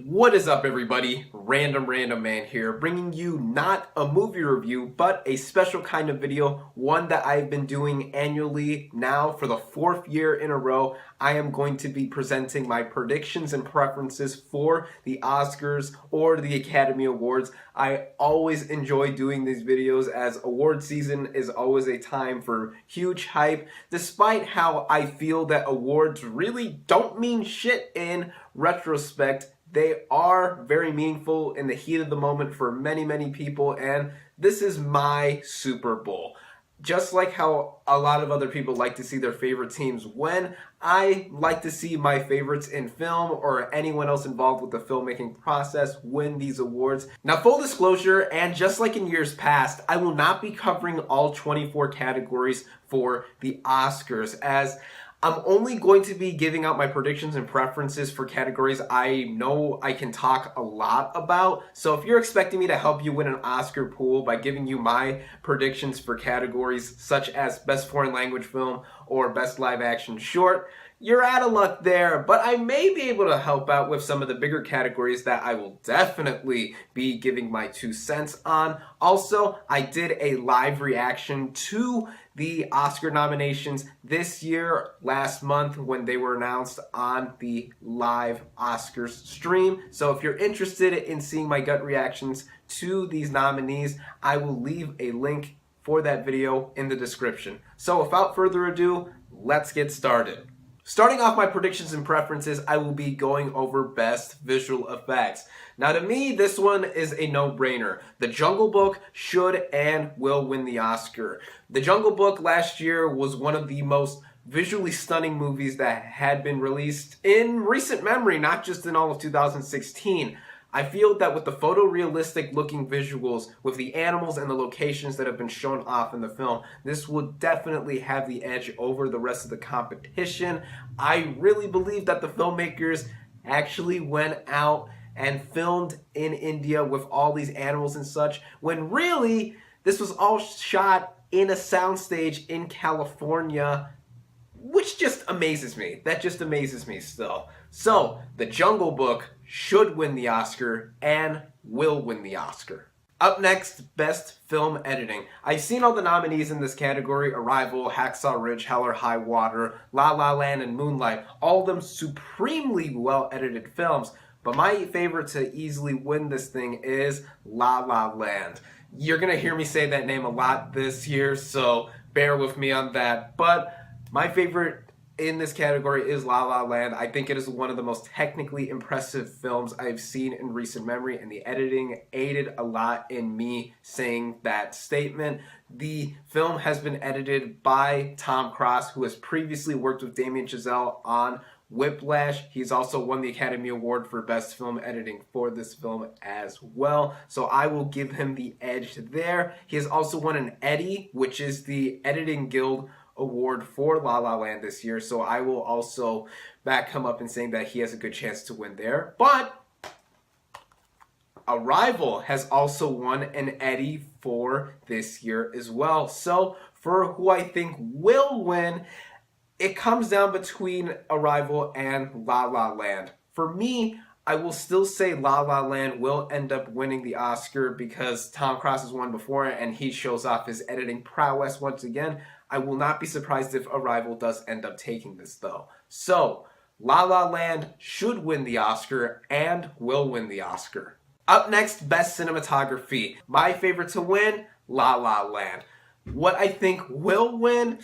What is up, everybody? Random Random Man here, bringing you not a movie review, but a special kind of video, one that I've been doing annually now for the 4th year in a row. I am going to be presenting my predictions and preferences for the Oscars or the Academy Awards. I always enjoy doing these videos as award season is always a time for huge hype, despite how I feel that awards really don't mean shit in retrospect. They are very meaningful in the heat of the moment for many people, and this is my Super Bowl. Just like how a lot of other people like to see their favorite teams win, I like to see my favorites in film or anyone else involved with the filmmaking process win these awards. Now, full disclosure, and just like in years past, I will not be covering all 24 categories for the Oscars, as I'm only going to be giving out my predictions and preferences for categories I know I can talk a lot about. So if you're expecting me to help you win an Oscar pool by giving you my predictions for categories such as Best Foreign Language Film or Best Live Action Short, you're out of luck there, but I may be able to help out with some of the bigger categories that I will definitely be giving my 2 cents on. Also, I did a live reaction to the Oscar nominations this year, last month, when they were announced on the live Oscars stream. So if you're interested in seeing my gut reactions to these nominees, I will leave a link for that video in the description. So without further ado, let's get started. Starting off my predictions and preferences, I will be going over Best Visual Effects. Now, to me, this one is a no-brainer. The Jungle Book should and will win the Oscar. The Jungle Book last year was one of the most visually stunning movies that had been released in recent memory, not just in all of 2016. I feel that with the photorealistic looking visuals, with the animals and the locations that have been shown off in the film, this will definitely have the edge over the rest of the competition. I really believe that the filmmakers actually went out and filmed in India with all these animals and such, when really this was all shot in a soundstage in California, which just amazes me. That just amazes me still. So, The Jungle Book should win the Oscar and will win the Oscar. Up next, Best Film Editing. I've seen all the nominees in this category: Arrival, Hacksaw Ridge, Hell or High Water, La La Land, and Moonlight. All of them supremely well-edited films, but my favorite to easily win this thing is La La Land. You're gonna hear me say that name a lot this year, so bear with me on that. But my favorite in this category is La La Land. I think it is one of the most technically impressive films I've seen in recent memory, and the editing aided a lot in me saying that statement. The film has been edited by Tom Cross, who has previously worked with Damien Chazelle on Whiplash. He's also won the Academy Award for Best Film Editing for this film as well, so I will give him the edge there. He has also won an Eddie, which is the Editing Guild Award for La La Land this year, so I will also back him up in saying that he has a good chance to win there. But Arrival has also won an Eddie for this year as well. So for who I think will win, it comes down between Arrival and La La Land. For me, I will still say La La Land will end up winning the Oscar because Tom Cross has won before and he shows off his editing prowess once again. I will not be surprised if Arrival does end up taking this though. So, La La Land should win the Oscar and will win the Oscar. Up next, Best Cinematography. My favorite to win, La La Land. What I think will win,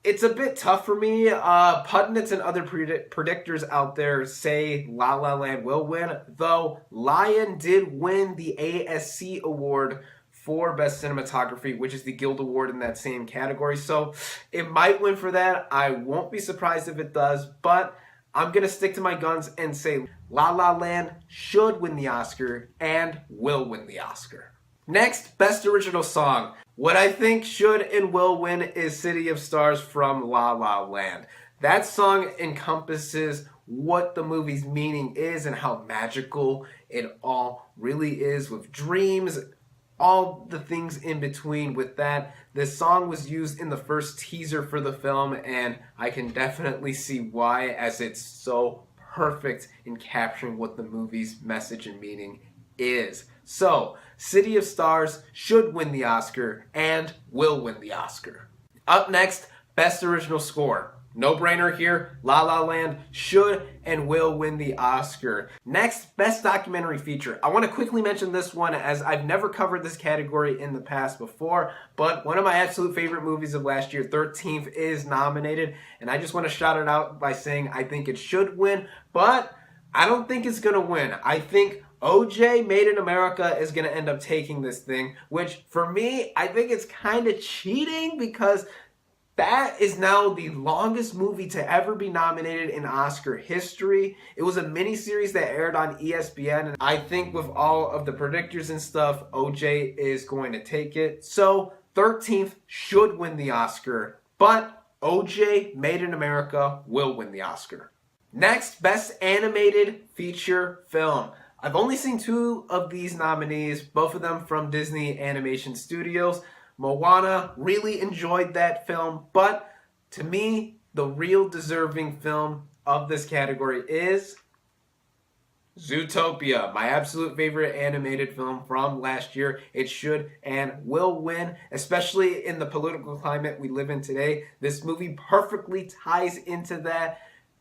it's a bit tough for me. Pundits and other predictors out there say La La Land will win, though Lion did win the ASC award for Best Cinematography, which is the Guild Award in that same category. So it might win for that. I won't be surprised if it does, but I'm going to stick to my guns and say La La Land should win the Oscar and will win the Oscar. Next, Best Original Song. What I think should and will win is City of Stars from La La Land. That song encompasses what the movie's meaning is and how magical it all really is, with dreams, all the things in between with that. This song was used in the first teaser for the film, and I can definitely see why, as it's so perfect in capturing what the movie's message and meaning is. So, City of Stars should win the Oscar and will win the Oscar. Up next, Best Original Score. No brainer here, La La Land should and will win the Oscar. Next, Best Documentary Feature. I want to quickly mention this one as I've never covered this category in the past before, but one of my absolute favorite movies of last year, 13th, is nominated, and I just want to shout it out by saying I think it should win, but I don't think it's going to win. I think OJ Made in America is going to end up taking this thing, which for me, I think it's kind of cheating because that is now the longest movie to ever be nominated in Oscar history. It was a miniseries that aired on ESPN, and I think with all of the predictors and stuff, OJ is going to take it. So, 13th should win the Oscar, but OJ Made in America will win the Oscar. Next, Best Animated Feature Film. I've only seen 2 of these nominees, both of them from Disney Animation Studios. Moana, really enjoyed that film, but to me, the real deserving film of this category is Zootopia, my absolute favorite animated film from last year. It should and will win, especially in the political climate we live in today. This movie perfectly ties into that,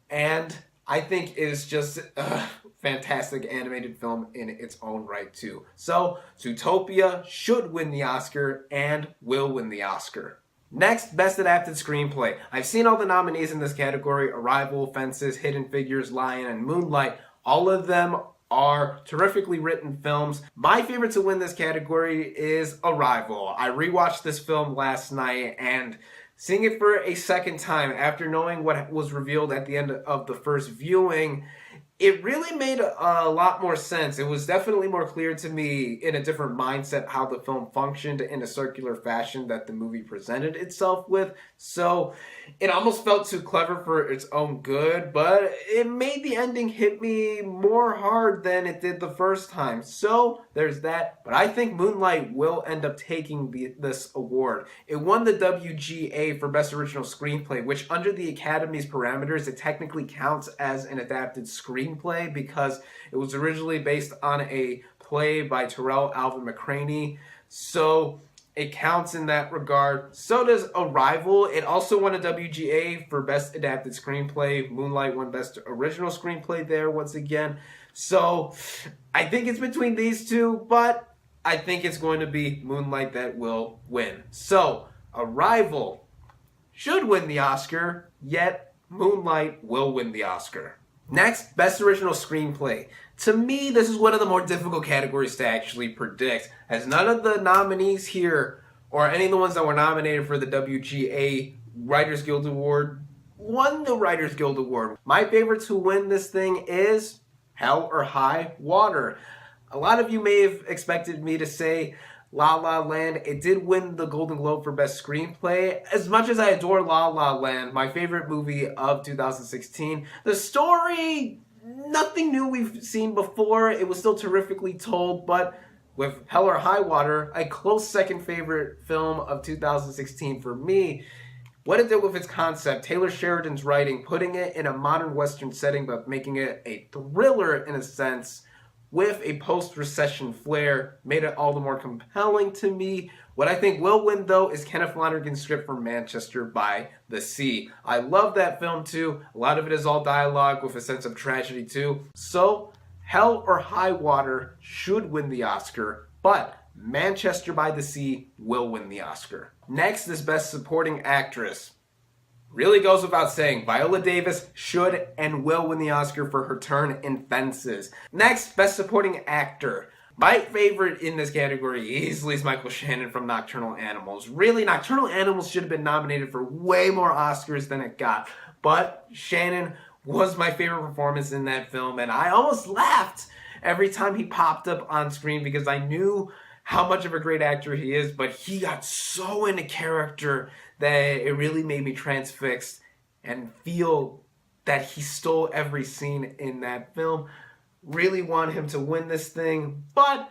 and I think is just a fantastic animated film in its own right too. So, Zootopia should win the Oscar and will win the Oscar. Next, Best Adapted Screenplay. I've seen all the nominees in this category: Arrival, Fences, Hidden Figures, Lion, and Moonlight. All of them are terrifically written films. My favorite to win this category is Arrival. I rewatched this film last night, and seeing it for a second time after knowing what was revealed at the end of the first viewing, it really made a lot more sense. It was definitely more clear to me in a different mindset how the film functioned in a circular fashion that the movie presented itself with. So it almost felt too clever for its own good, but it made the ending hit me more hard than it did the first time. So there's that. But I think Moonlight will end up taking this award. It won the WGA for Best Original Screenplay, which under the Academy's parameters, it technically counts as an adapted screenplay because it was originally based on a play by Terrell Alvin McCraney. So it counts in that regard. So does Arrival. It also won a WGA for Best Adapted Screenplay. Moonlight won Best Original Screenplay there once again. So I think it's between these two, but I think it's going to be Moonlight that will win. So Arrival should win the Oscar, yet Moonlight will win the Oscar. Next, Best Original Screenplay. To me, this is one of the more difficult categories to actually predict, as none of the nominees here, or any of the ones that were nominated for the WGA Writers Guild Award, won the Writers Guild Award. My favorite to win this thing is Hell or High Water. A lot of you may have expected me to say La La Land. It did win the Golden Globe for Best Screenplay. As much as I adore La La Land, my favorite movie of 2016, the story, nothing new we've seen before. It was still terrifically told, but with Hell or High Water, a close second favorite film of 2016 for me, what it did with its concept, Taylor Sheridan's writing, putting it in a modern Western setting, but making it a thriller in a sense, with a post-recession flair, made it all the more compelling to me. What I think will win, though, is Kenneth Lonergan's script for Manchester by the Sea. I love that film, too. A lot of it is all dialogue with a sense of tragedy, too. So, Hell or High Water should win the Oscar, but Manchester by the Sea will win the Oscar. Next is Best Supporting Actress. Really goes without saying, Viola Davis should and will win the Oscar for her turn in Fences. Next, Best Supporting Actor. My favorite in this category easily is Michael Shannon from Nocturnal Animals. Really, Nocturnal Animals should have been nominated for way more Oscars than it got. But Shannon was my favorite performance in that film, and I almost laughed every time he popped up on screen because I knew how much of a great actor he is, but he got so into character that it really made me transfixed and feel that he stole every scene in that film. Really want him to win this thing, but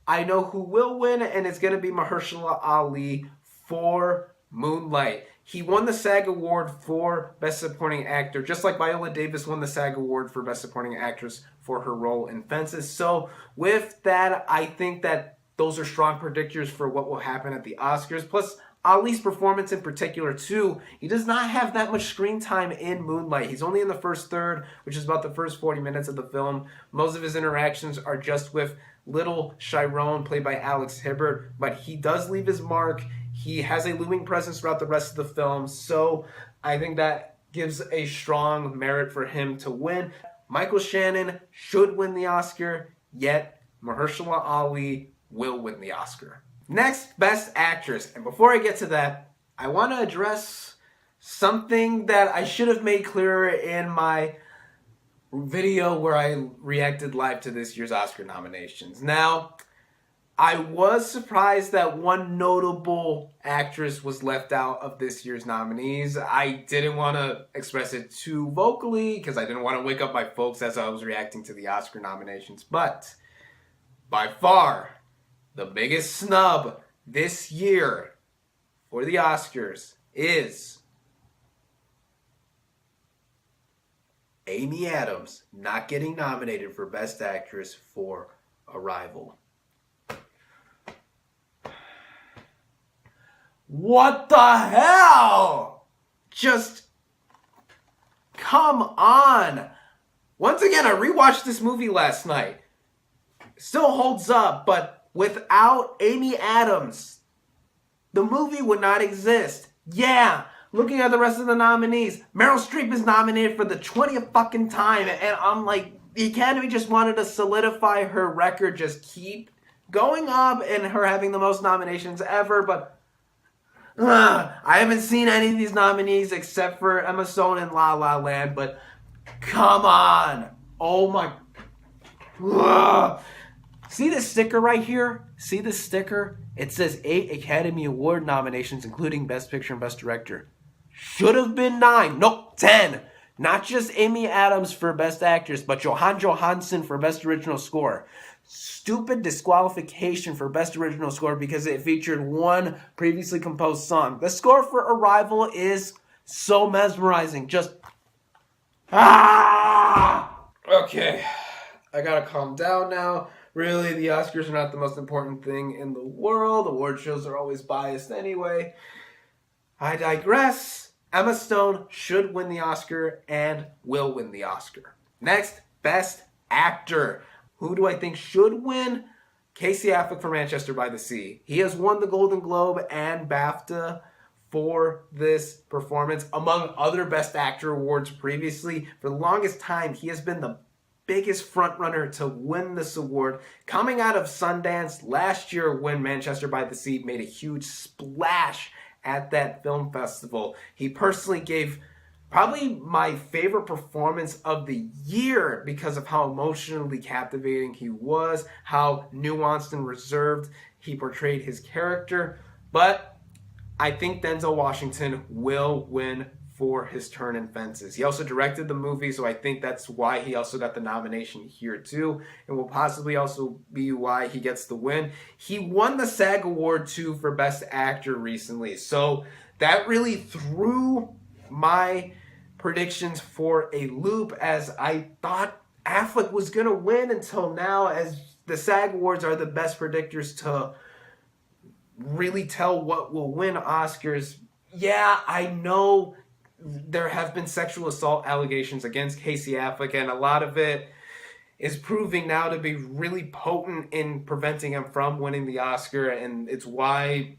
I know who will win, and it's going to be Mahershala Ali for Moonlight. He won the SAG Award for Best Supporting Actor, just like Viola Davis won the SAG Award for Best Supporting Actress for her role in Fences. So with that, I think that those are strong predictors for what will happen at the Oscars. Plus, Ali's performance in particular, too. He does not have that much screen time in Moonlight. He's only in the first third, which is about the first 40 minutes of the film. Most of his interactions are just with little Chiron, played by Alex Hibbert, but he does leave his mark. He has a looming presence throughout the rest of the film, so I think that gives a strong merit for him to win. Michael Shannon should win the Oscar, yet Mahershala Ali will win the Oscar. Next, Best Actress. And before I get to that, I want to address something that I should have made clearer in my video where I reacted live to this year's Oscar nominations. Now, I was surprised that one notable actress was left out of this year's nominees. I didn't want to express it too vocally because I didn't want to wake up my folks as I was reacting to the Oscar nominations. But by far, the biggest snub this year for the Oscars is Amy Adams not getting nominated for Best Actress for Arrival. What the hell? Just come on. Once again, I rewatched this movie last night. Still holds up, but without Amy Adams, the movie would not exist. Yeah, looking at the rest of the nominees, Meryl Streep is nominated for the 20th fucking time, and I'm like, the Academy just wanted to solidify her record, just keep going up, and her having the most nominations ever, but I haven't seen any of these nominees except for Emma Stone in La La Land, but come on. Oh my. See this sticker right here? See this sticker? It says 8 Academy Award nominations, including Best Picture and Best Director. Should have been 9. Nope, 10. Not just Amy Adams for Best Actress, but Johan Johansson for Best Original Score. Stupid disqualification for Best Original Score because it featured one previously composed song. The score for Arrival is so mesmerizing. Just okay, I gotta calm down now. Really, the Oscars are not the most important thing in the world. Award shows are always biased anyway. I digress. Emma Stone should win the Oscar and will win the Oscar. Next, Best Actor. Who do I think should win? Casey Affleck for Manchester by the Sea. He has won the Golden Globe and BAFTA for this performance, among other Best Actor awards previously. For the longest time, he has been the biggest frontrunner to win this award. Coming out of Sundance last year when Manchester by the Sea made a huge splash at that film festival. He personally gave probably my favorite performance of the year because of how emotionally captivating he was, how nuanced and reserved he portrayed his character. But I think Denzel Washington will win for his turn in Fences. He also directed the movie, so I think that's why he also got the nomination here too, and will possibly also be why he gets the win. He won the SAG Award too for Best Actor recently, so that really threw my predictions for a loop, as I thought Affleck was going to win until now, as the SAG Awards are the best predictors to really tell what will win Oscars. Yeah, I know there have been sexual assault allegations against Casey Affleck, and a lot of it is proving now to be really potent in preventing him from winning the Oscar, and it's why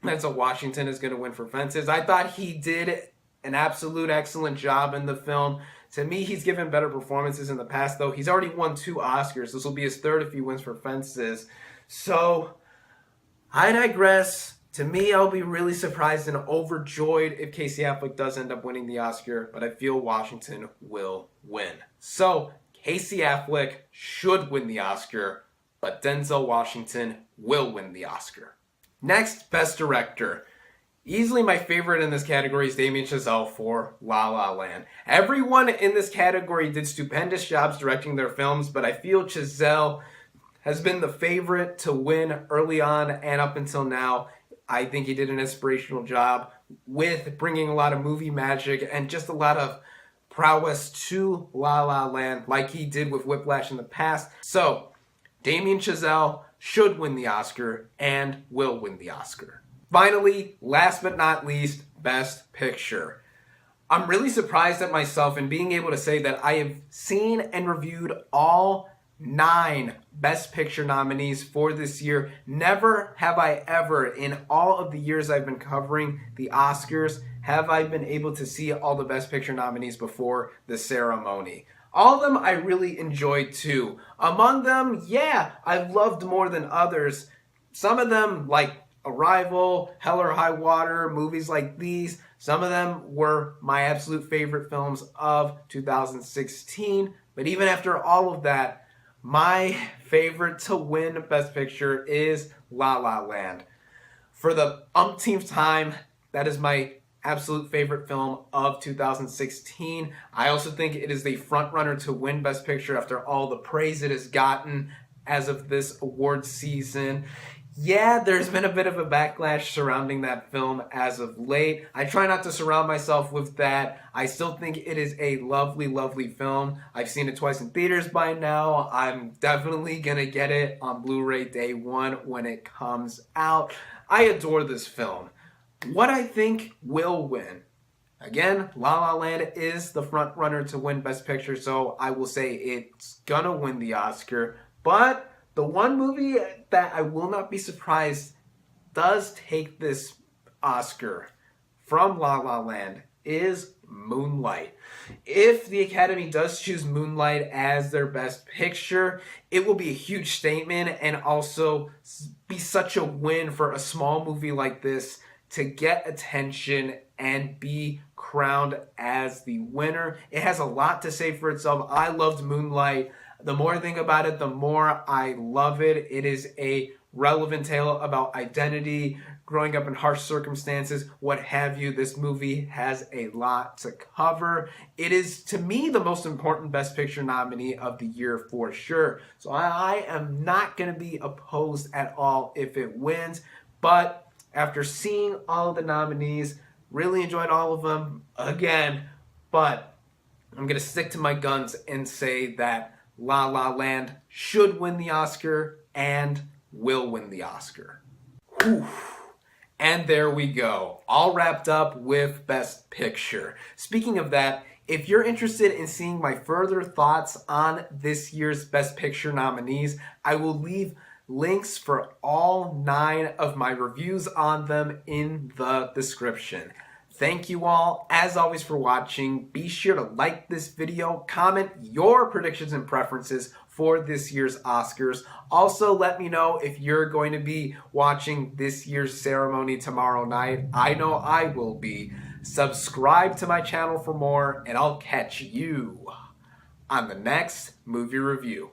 Denzel Washington is going to win for Fences. I thought he did an absolute excellent job in the film. To me, he's given better performances in the past, though. He's already won 2 Oscars. This will be his 3rd if he wins for Fences. So, I digress. To me, I'll be really surprised and overjoyed if Casey Affleck does end up winning the Oscar, but I feel Washington will win. So, Casey Affleck should win the Oscar, but Denzel Washington will win the Oscar. Next, Best Director. Easily my favorite in this category is Damien Chazelle for La La Land. Everyone in this category did stupendous jobs directing their films, but I feel Chazelle has been the favorite to win early on and up until now. I think he did an inspirational job with bringing a lot of movie magic and just a lot of prowess to La La Land like he did with Whiplash in the past. So, Damien Chazelle should win the Oscar and will win the Oscar. Finally, last but not least, Best Picture. I'm really surprised at myself in being able to say that I have seen and reviewed all 9 Best Picture nominees for this year. Never have I ever, in all of the years I've been covering the Oscars, have I been able to see all the Best Picture nominees before the ceremony. All of them I really enjoyed too. Among them, yeah, I loved more than others. Some of them, like Arrival, Hell or High Water, movies like these, some of them were my absolute favorite films of 2016. But even after all of that, my favorite to win Best Picture is La La Land. For the umpteenth time, that is my absolute favorite film of 2016. I also think it is the frontrunner to win Best Picture after all the praise it has gotten as of this award season. Yeah, there's been a bit of a backlash surrounding that film as of late. I try not to surround myself with that. I still think it is a lovely, lovely film. I've seen it twice in theaters by now. I'm definitely gonna get it on Blu-ray day 1 when it comes out. I adore this film. What I think will win. Again, La La Land is the front runner to win Best Picture, so I will say it's gonna win the Oscar. But the one movie that I will not be surprised does take this Oscar from La La Land is Moonlight. If the Academy does choose Moonlight as their Best Picture, it will be a huge statement and also be such a win for a small movie like this to get attention and be crowned as the winner. It has a lot to say for itself. I loved Moonlight. The more I think about it, the more I love it. It is a relevant tale about identity, growing up in harsh circumstances, what have you. This movie has a lot to cover. It is, to me, the most important Best Picture nominee of the year for sure. So I am not going to be opposed at all if it wins. But after seeing all of the nominees, really enjoyed all of them again. But I'm going to stick to my guns and say that La La Land should win the Oscar and will win the Oscar. Whew. And there we go. All wrapped up with Best Picture. Speaking of that, if you're interested in seeing my further thoughts on this year's Best Picture nominees, I will leave links for all 9 of my reviews on them in the description. Thank you all, as always, for watching. Be sure to like this video, comment your predictions and preferences for this year's Oscars. Also, let me know if you're going to be watching this year's ceremony tomorrow night. I know I will be. Subscribe to my channel for more, and I'll catch you on the next movie review.